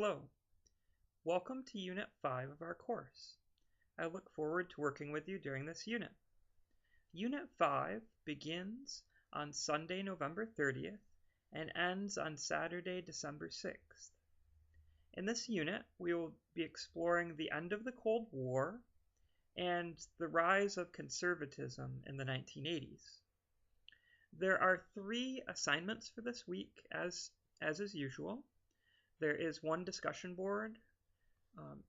Hello, welcome to Unit 5 of our course. I look forward to working with you during this unit. Unit 5 begins on Sunday, November 30th and ends on Saturday, December 6th. In this unit, we will be exploring the end of the Cold War and the rise of conservatism in the 1980s. There are 3 assignments for this week, as is usual. There is one discussion board,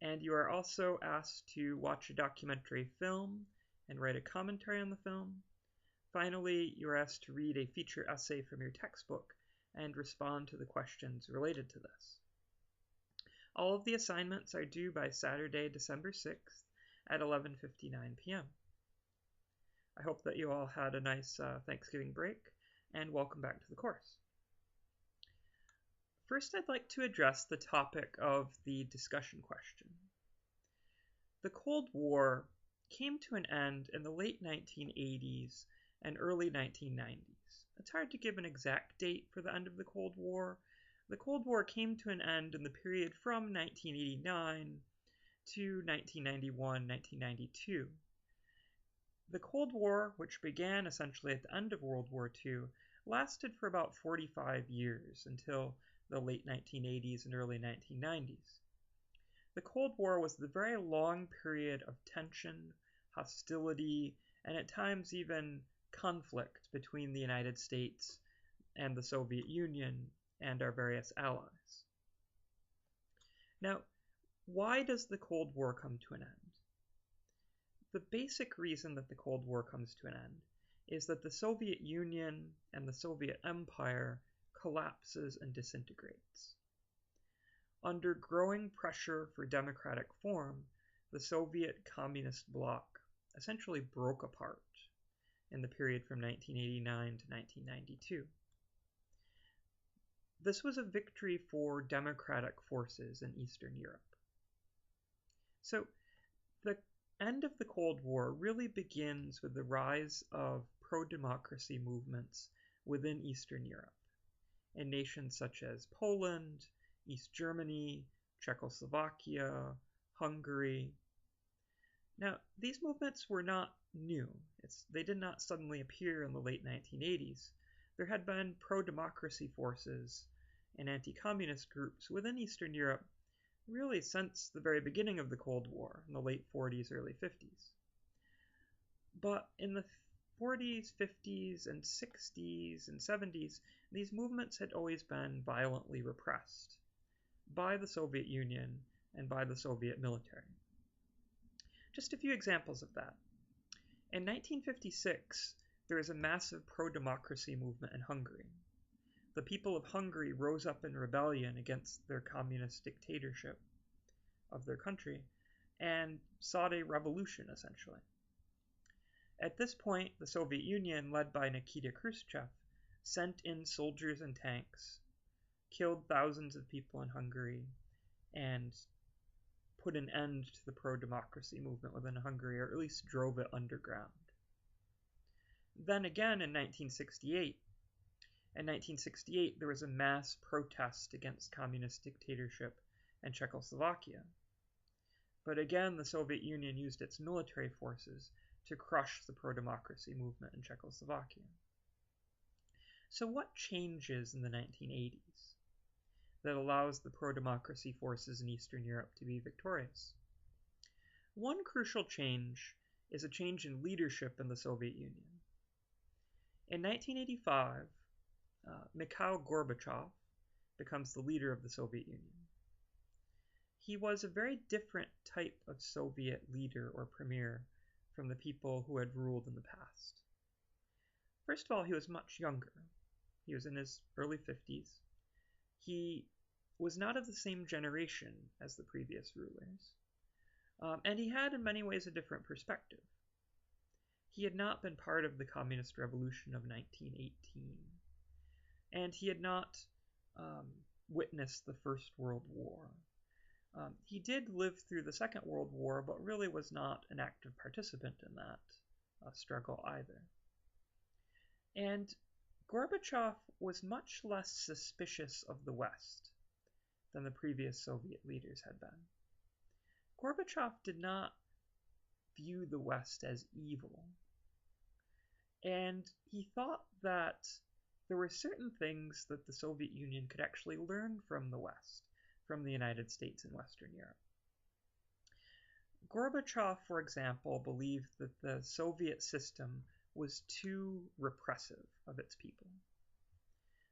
and you are also asked to watch a documentary film and write a commentary on the film. Finally, you are asked to read a feature essay from your textbook and respond to the questions related to this. All of the assignments are due by Saturday, December 6th at 11:59 p.m. I hope that you all had a nice Thanksgiving break, and welcome back to the course. First, I'd like to address the topic of the discussion question. The Cold War came to an end in the late 1980s and early 1990s. It's hard to give an exact date for the end of the Cold War. The Cold War came to an end in the period from 1989 to 1991-1992. The Cold War, which began essentially at the end of World War II, lasted for about 45 years until the late 1980s and early 1990s. The Cold War was the very long period of tension, hostility, and at times even conflict between the United States and the Soviet Union and our various allies. Now, why does the Cold War come to an end? The basic reason that the Cold War comes to an end is that the Soviet Union and the Soviet Empire collapses and disintegrates. Under growing pressure for democratic form, the Soviet Communist bloc essentially broke apart in the period from 1989 to 1992. This was a victory for democratic forces in Eastern Europe. So the end of the Cold War really begins with the rise of pro-democracy movements within Eastern Europe, in nations such as Poland, East Germany, Czechoslovakia, Hungary. Now, these movements were not new. They did not suddenly appear in the late 1980s. There had been pro-democracy forces and anti-communist groups within Eastern Europe really since the very beginning of the Cold War, in the late 40s, early 50s. But in the 40s, 50s, and 60s, and 70s, these movements had always been violently repressed by the Soviet Union and by the Soviet military. Just a few examples of that. In 1956, there was a massive pro-democracy movement in Hungary. The people of Hungary rose up in rebellion against their communist dictatorship of their country and sought a revolution, essentially. At this point, the Soviet Union, led by Nikita Khrushchev, sent in soldiers and tanks, killed thousands of people in Hungary, and put an end to the pro-democracy movement within Hungary, or at least drove it underground. Then again in 1968, there was a mass protest against communist dictatorship in Czechoslovakia. But again, the Soviet Union used its military forces to crush the pro-democracy movement in Czechoslovakia. So what changes in the 1980s that allows the pro-democracy forces in Eastern Europe to be victorious? One crucial change is a change in leadership in the Soviet Union. In 1985, Mikhail Gorbachev becomes the leader of the Soviet Union. He was a very different type of Soviet leader or premier from the people who had ruled in the past. First of all, he was much younger. He was in his early 50s. He was not of the same generation as the previous rulers, and he had in many ways a different perspective. He had not been part of the Communist Revolution of 1918, and he had not witnessed the First World War. He did live through the Second World War, but really was not an active participant in that struggle either. And Gorbachev was much less suspicious of the West than the previous Soviet leaders had been. Gorbachev did not view the West as evil, and he thought that there were certain things that the Soviet Union could actually learn from the West, from the United States and Western Europe. Gorbachev, for example, believed that the Soviet system was too repressive of its people,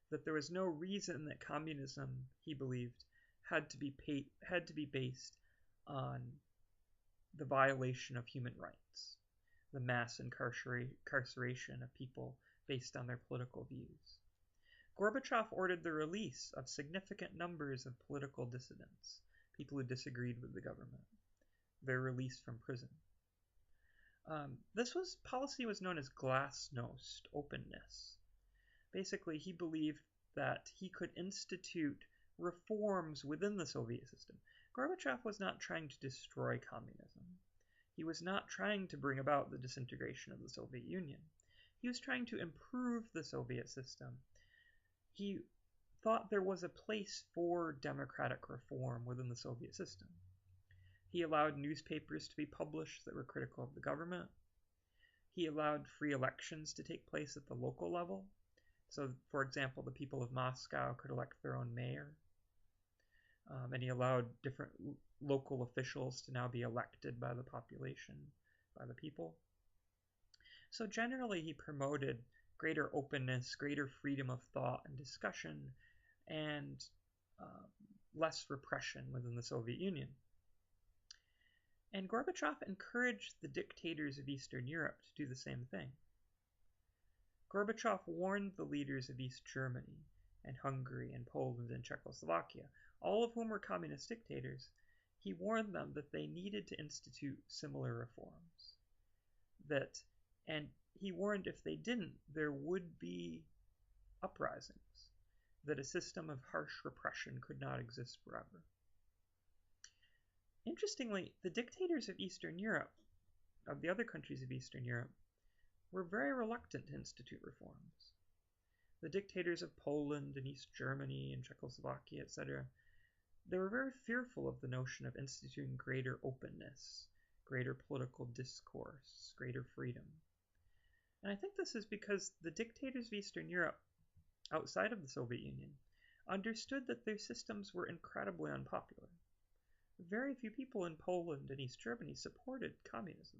that there was no reason that communism, he believed, had to be based on the violation of human rights, the mass incarceration of people based on their political views. Gorbachev ordered the release of significant numbers of political dissidents, people who disagreed with the government. They're released from prison. This policy was known as glasnost, openness. Basically, he believed that he could institute reforms within the Soviet system. Gorbachev was not trying to destroy communism. He was not trying to bring about the disintegration of the Soviet Union. He was trying to improve the Soviet system. He thought there was a place for democratic reform within the Soviet system. He allowed newspapers to be published that were critical of the government. He allowed free elections to take place at the local level. So, for example, the people of Moscow could elect their own mayor. And he allowed different local officials to now be elected by the population, by the people. So generally, he promoted greater openness, greater freedom of thought and discussion, and less repression within the Soviet Union. And Gorbachev encouraged the dictators of Eastern Europe to do the same thing. Gorbachev warned the leaders of East Germany and Hungary and Poland and Czechoslovakia, all of whom were communist dictators. He warned them that they needed to institute similar reforms. And he warned if they didn't, there would be uprisings, that a system of harsh repression could not exist forever. Interestingly, the dictators of Eastern Europe, of the other countries of Eastern Europe, were very reluctant to institute reforms. The dictators of Poland and East Germany and Czechoslovakia, etc., they were very fearful of the notion of instituting greater openness, greater political discourse, greater freedom. And I think this is because the dictators of Eastern Europe, outside of the Soviet Union, understood that their systems were incredibly unpopular. Very few people in Poland and East Germany supported communism.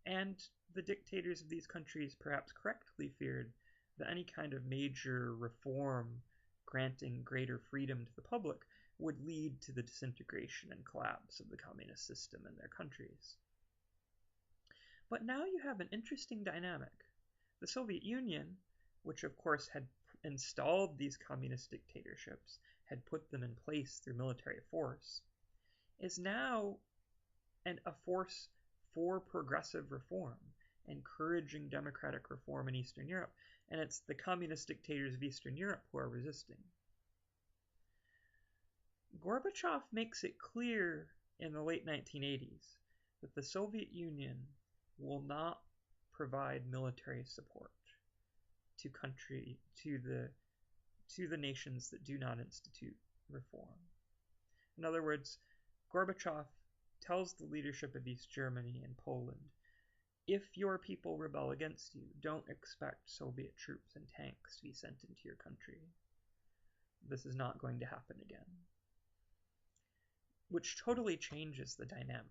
And the dictators of these countries perhaps correctly feared that any kind of major reform granting greater freedom to the public would lead to the disintegration and collapse of the communist system in their countries. But now you have an interesting dynamic. The Soviet Union, which of course had installed these communist dictatorships, had put them in place through military force, is now a force for progressive reform, encouraging democratic reform in Eastern Europe, and it's the communist dictators of Eastern Europe who are resisting. Gorbachev makes it clear in the late 1980s that the Soviet Union will not provide military support to the nations that do not institute reform. In other words, Gorbachev tells the leadership of East Germany and Poland, if your people rebel against you, don't expect Soviet troops and tanks to be sent into your country. This is not going to happen again. Which totally changes the dynamic.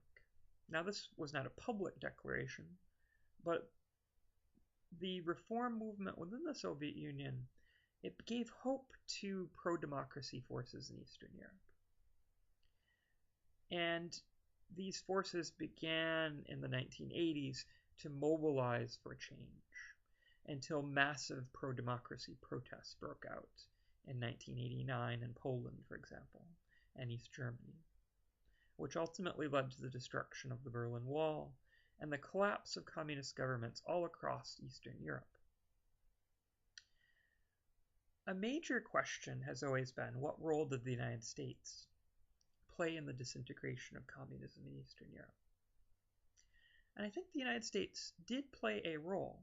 Now, this was not a public declaration, but the reform movement within the Soviet Union, it gave hope to pro-democracy forces in Eastern Europe. And these forces began in the 1980s to mobilize for change until massive pro-democracy protests broke out in 1989 in Poland, for example, and East Germany, which ultimately led to the destruction of the Berlin Wall and the collapse of communist governments all across Eastern Europe. A major question has always been, what role did the United States play in the disintegration of communism in Eastern Europe? And I think the United States did play a role.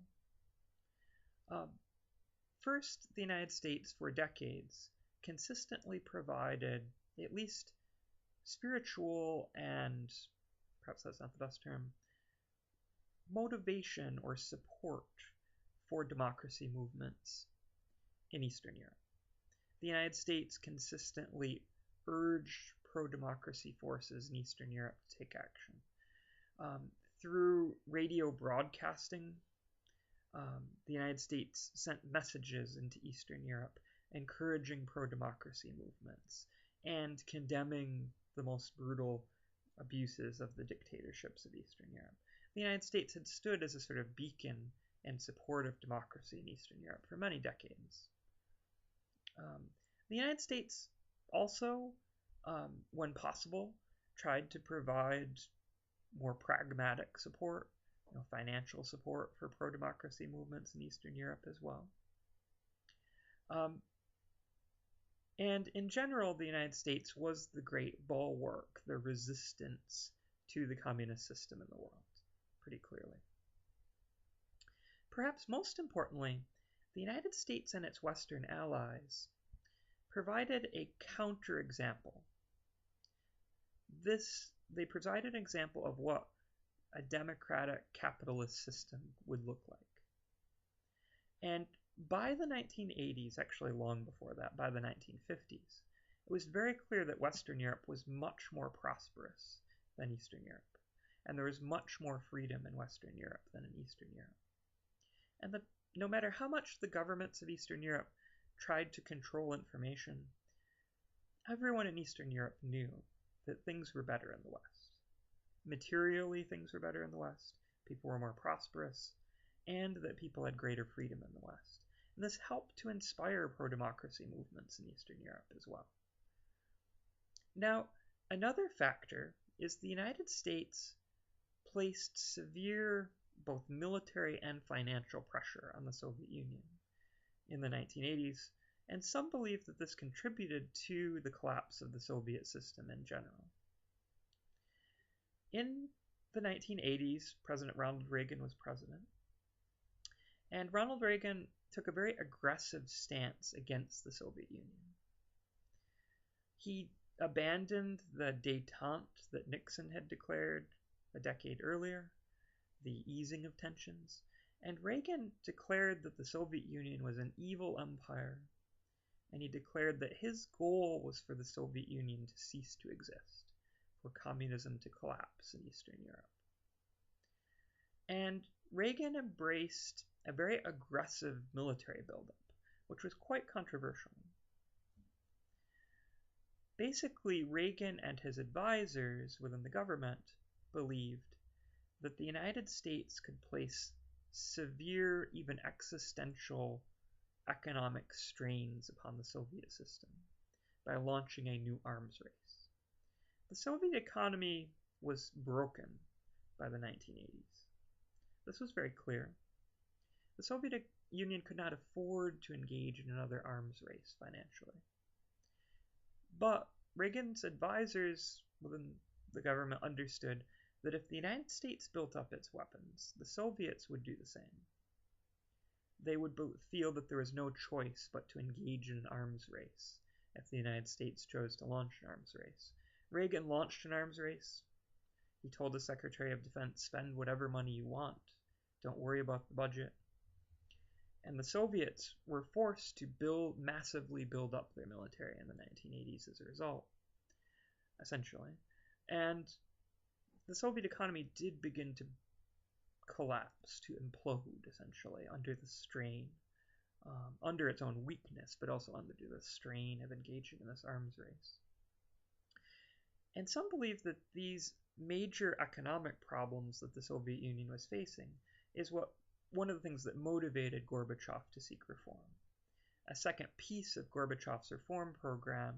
First, the United States, for decades, consistently provided at least spiritual and, perhaps that's not the best term, motivation or support for democracy movements in Eastern Europe. The United States consistently urged pro-democracy forces in Eastern Europe to take action. Through radio broadcasting, the United States sent messages into Eastern Europe encouraging pro-democracy movements and condemning the most brutal abuses of the dictatorships of Eastern Europe. The United States had stood as a sort of beacon in support of democracy in Eastern Europe for many decades. The United States also, when possible, tried to provide more pragmatic support, financial support for pro-democracy movements in Eastern Europe as well. And in general, the United States was the great bulwark, the resistance to the communist system in the world, pretty clearly. Perhaps most importantly, the United States and its Western allies provided a counterexample. They provided an example of what a democratic capitalist system would look like. And by the 1980s, actually long before that, by the 1950s, it was very clear that Western Europe was much more prosperous than Eastern Europe, and there was much more freedom in Western Europe than in Eastern Europe. And no matter how much the governments of Eastern Europe tried to control information, everyone in Eastern Europe knew that things were better in the West. Materially, things were better in the West, people were more prosperous, and that people had greater freedom in the West. And this helped to inspire pro-democracy movements in Eastern Europe as well. Now, another factor is the United States placed severe both military and financial pressure on the Soviet Union in the 1980s, and some believe that this contributed to the collapse of the Soviet system in general. In the 1980s, President Ronald Reagan was president, and Ronald Reagan took a very aggressive stance against the Soviet Union. He abandoned the détente that Nixon had declared a decade earlier, the easing of tensions, and Reagan declared that the Soviet Union was an evil empire, and he declared that his goal was for the Soviet Union to cease to exist, for communism to collapse in Eastern Europe. And Reagan embraced a very aggressive military buildup, which was quite controversial. Basically, Reagan and his advisors within the government believed that the United States could place severe, even existential economic strains upon the Soviet system by launching a new arms race. The Soviet economy was broken by the 1980s. This was very clear. The Soviet Union could not afford to engage in another arms race financially. But Reagan's advisors within the government understood that if the United States built up its weapons, the Soviets would do the same. They would feel that there was no choice but to engage in an arms race if the United States chose to launch an arms race. Reagan launched an arms race. He told the Secretary of Defense, spend whatever money you want. Don't worry about the budget. And the Soviets were forced to massively build up their military in the 1980s as a result, essentially. And the Soviet economy did begin to collapse, to implode, essentially, under the strain, under its own weakness, but also under the strain of engaging in this arms race. And some believe that these major economic problems that the Soviet Union was facing is one of the things that motivated Gorbachev to seek reform. A second piece of Gorbachev's reform program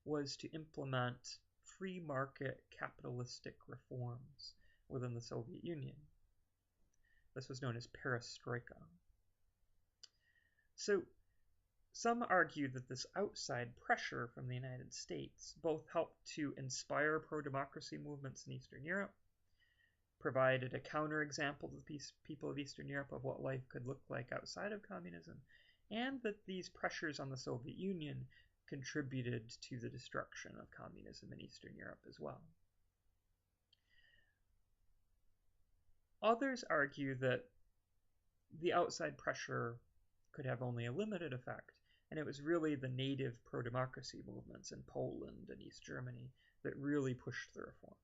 was to implement free market capitalistic reforms within the Soviet Union. This was known as perestroika. So some argue that this outside pressure from the United States both helped to inspire pro-democracy movements in Eastern Europe, provided a counterexample to the people of Eastern Europe of what life could look like outside of communism, and that these pressures on the Soviet Union contributed to the destruction of communism in Eastern Europe as well. Others argue that the outside pressure could have only a limited effect, and it was really the native pro-democracy movements in Poland and East Germany that really pushed the reform.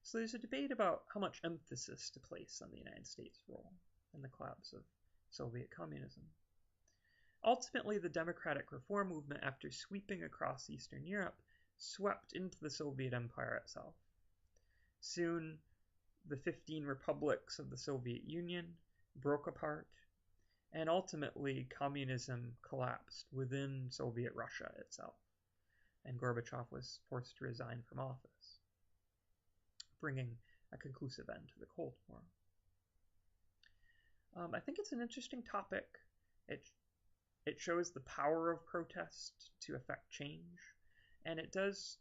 So there's a debate about how much emphasis to place on the United States' role in the collapse of Soviet communism. Ultimately, the democratic reform movement, after sweeping across Eastern Europe, swept into the Soviet Empire itself. Soon, the 15 republics of the Soviet Union broke apart, and ultimately communism collapsed within Soviet Russia itself, and Gorbachev was forced to resign from office, bringing a conclusive end to the Cold War. I think it's an interesting topic. It shows the power of protest to affect change, and it does.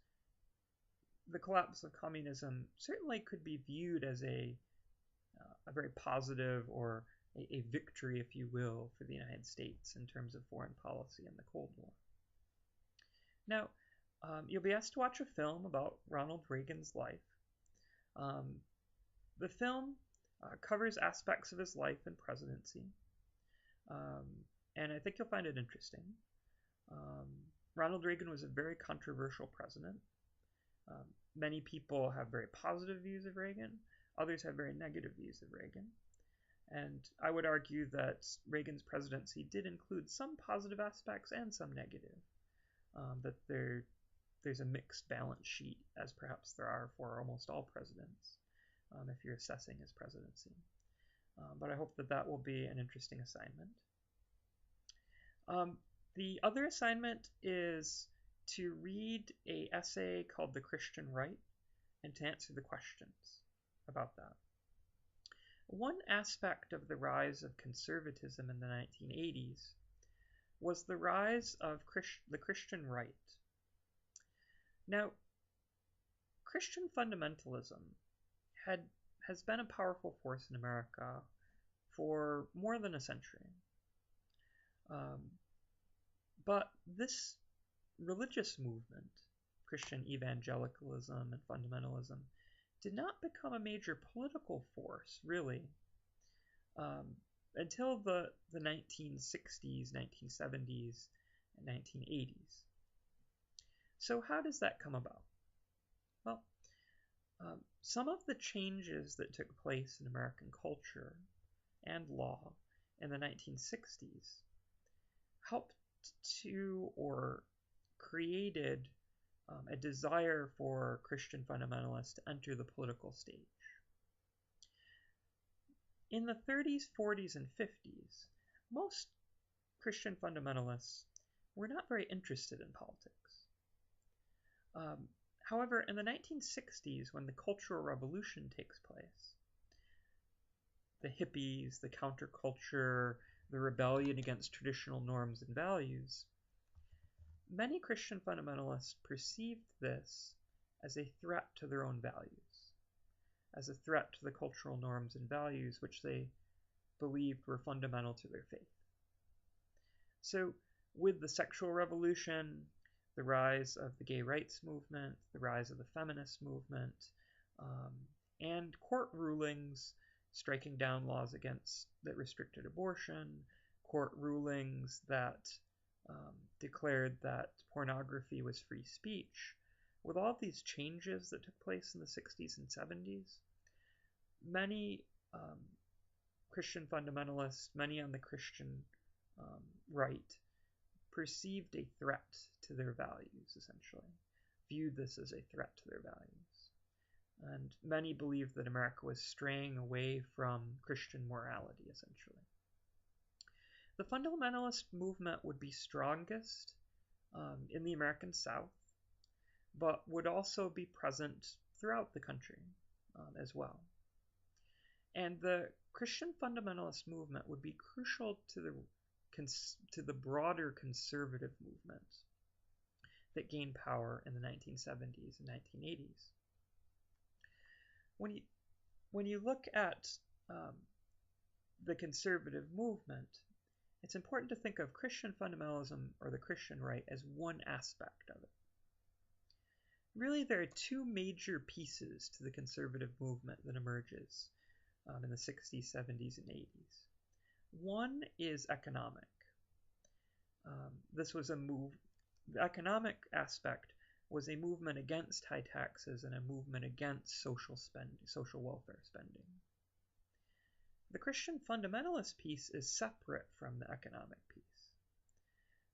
The collapse of communism certainly could be viewed as a very positive, or a victory, if you will, for the United States in terms of foreign policy in the Cold War. Now, you'll be asked to watch a film about Ronald Reagan's life. The film covers aspects of his life and presidency, and I think you'll find it interesting. Ronald Reagan was a very controversial president. Many people have very positive views of Reagan. Others have very negative views of Reagan. And I would argue that Reagan's presidency did include some positive aspects and some negative. That there's a mixed balance sheet, as perhaps there are for almost all presidents, if you're assessing his presidency. But I hope that will be an interesting assignment. The other assignment is to read an essay called The Christian Right and to answer the questions about that. One aspect of the rise of conservatism in the 1980s was the rise of the Christian right. Now, Christian fundamentalism has been a powerful force in America for more than a century. But this religious movement, Christian evangelicalism and fundamentalism, did not become a major political force, really, until the 1960s, 1970s, and 1980s. So how does that come about? Well, some of the changes that took place in American culture and law in the 1960s helped to, or created, a desire for Christian fundamentalists to enter the political stage. In the 30s, 40s, and 50s, most Christian fundamentalists were not very interested in politics. However, in the 1960s, when the Cultural Revolution takes place, the hippies, the counterculture, the rebellion against traditional norms and values, many Christian fundamentalists perceived this as a threat to their own values, as a threat to the cultural norms and values which they believed were fundamental to their faith. So, with the sexual revolution, the rise of the gay rights movement, the rise of the feminist movement, and court rulings striking down laws that restricted abortion, court rulings that declared that pornography was free speech. With all of these changes that took place in the 60s and 70s, many Christian fundamentalists, many on the Christian right, perceived a threat to their values, essentially, viewed this as a threat to their values. And many believed that America was straying away from Christian morality, essentially. The fundamentalist movement would be strongest in the American South, but would also be present throughout the country as well. And the Christian fundamentalist movement would be crucial to the broader conservative movement that gained power in the 1970s and 1980s. When you look at the conservative movement, it's important to think of Christian fundamentalism or the Christian right as one aspect of it. Really, there are two major pieces to the conservative movement that emerges in the 60s, 70s, and 80s. One is economic. The economic aspect was a movement against high taxes and a movement against social welfare spending. The Christian fundamentalist piece is separate from the economic piece.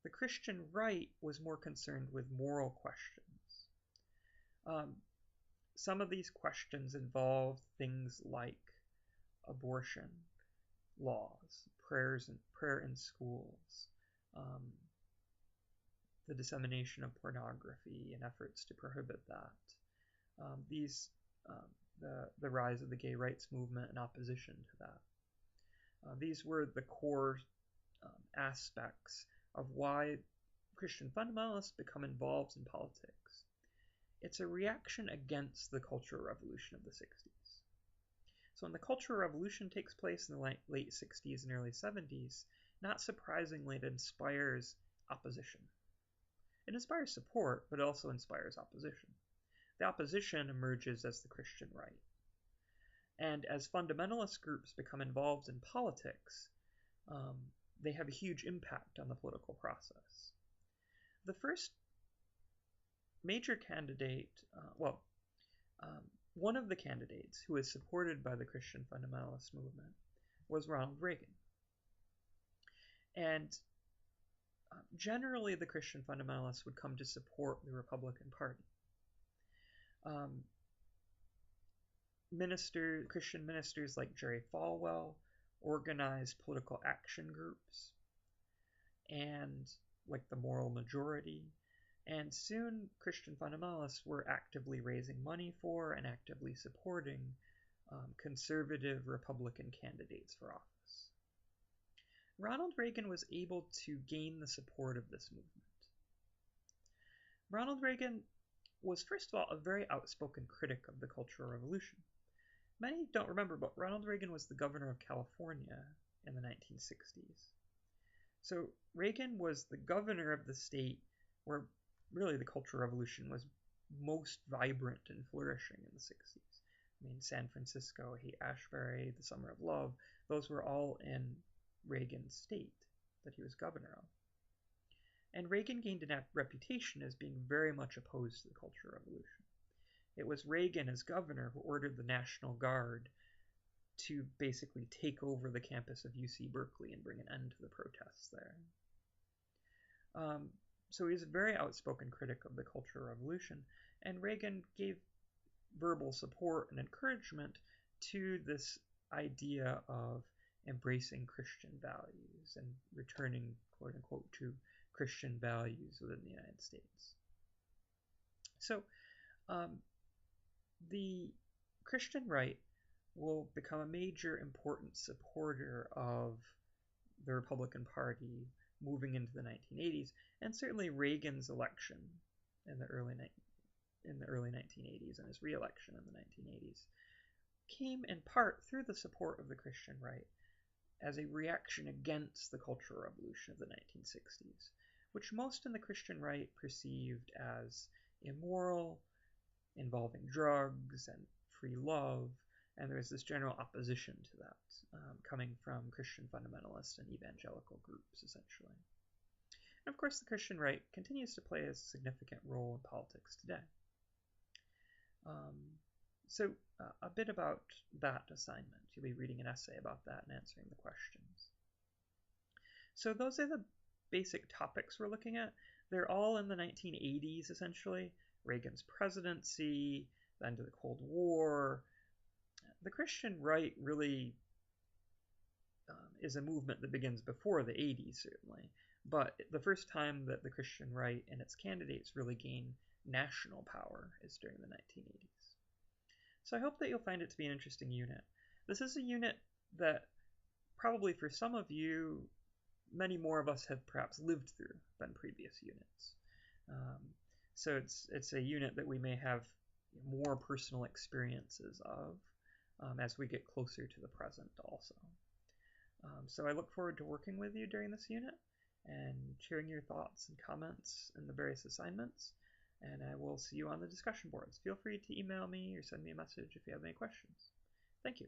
The Christian right was more concerned with moral questions. Some of these questions involve things like abortion laws, prayer in schools, the dissemination of pornography and efforts to prohibit that. The rise of the gay rights movement in opposition to that. These were the core aspects of why Christian fundamentalists become involved in politics. It's a reaction against the Cultural Revolution of the 60s. So when the Cultural Revolution takes place in the late 60s and early 70s, not surprisingly, it inspires opposition. It inspires support, but it also inspires opposition. The opposition emerges as the Christian right. And as fundamentalist groups become involved in politics, they have a huge impact on the political process. The first major candidate, one of the candidates who was supported by the Christian fundamentalist movement was Ronald Reagan. And generally, the Christian fundamentalists would come to support the Republican Party. Christian ministers like Jerry Falwell organized political action groups, and like the Moral Majority, and soon Christian fundamentalists were actively raising money for and actively supporting conservative Republican candidates for office. Ronald Reagan was able to gain the support of this movement. Ronald Reagan was, first of all, a very outspoken critic of the Cultural Revolution. Many don't remember, but Ronald Reagan was the governor of California in the 1960s. So Reagan was the governor of the state where really the Cultural Revolution was most vibrant and flourishing in the 60s. I mean, San Francisco, Haight-Ashbury, the Summer of Love, those were all in Reagan's state that he was governor of. And Reagan gained a reputation as being very much opposed to the Cultural Revolution. It was Reagan, as governor, who ordered the National Guard to basically take over the campus of UC Berkeley and bring an end to the protests there. So he's a very outspoken critic of the Cultural Revolution, and Reagan gave verbal support and encouragement to this idea of embracing Christian values and returning, quote unquote, to Christian values within the United States. So the Christian right will become a major important supporter of the Republican Party moving into the 1980s, and certainly Reagan's election in the early 1980s and his re-election in the 1980s came in part through the support of the Christian right as a reaction against the Cultural Revolution of the 1960s, which most in the Christian right perceived as immoral, involving drugs and free love, and there was this general opposition to that coming from Christian fundamentalist and evangelical groups, essentially. And of course, the Christian right continues to play a significant role in politics today. So a bit about that assignment. You'll be reading an essay about that and answering the questions. So those are the basic topics we're looking at. They're all in the 1980s, essentially. Reagan's presidency, the end of the Cold War. The Christian right really is a movement that begins before the 80s, certainly. But the first time that the Christian right and its candidates really gain national power is during the 1980s. So I hope that you'll find it to be an interesting unit. This is a unit that probably for some of you, many more of us have perhaps lived through than previous units. So it's a unit that we may have more personal experiences of as we get closer to the present also. So I look forward to working with you during this unit and sharing your thoughts and comments in the various assignments, and I will see you on the discussion boards. Feel free to email me or send me a message if you have any questions. Thank you.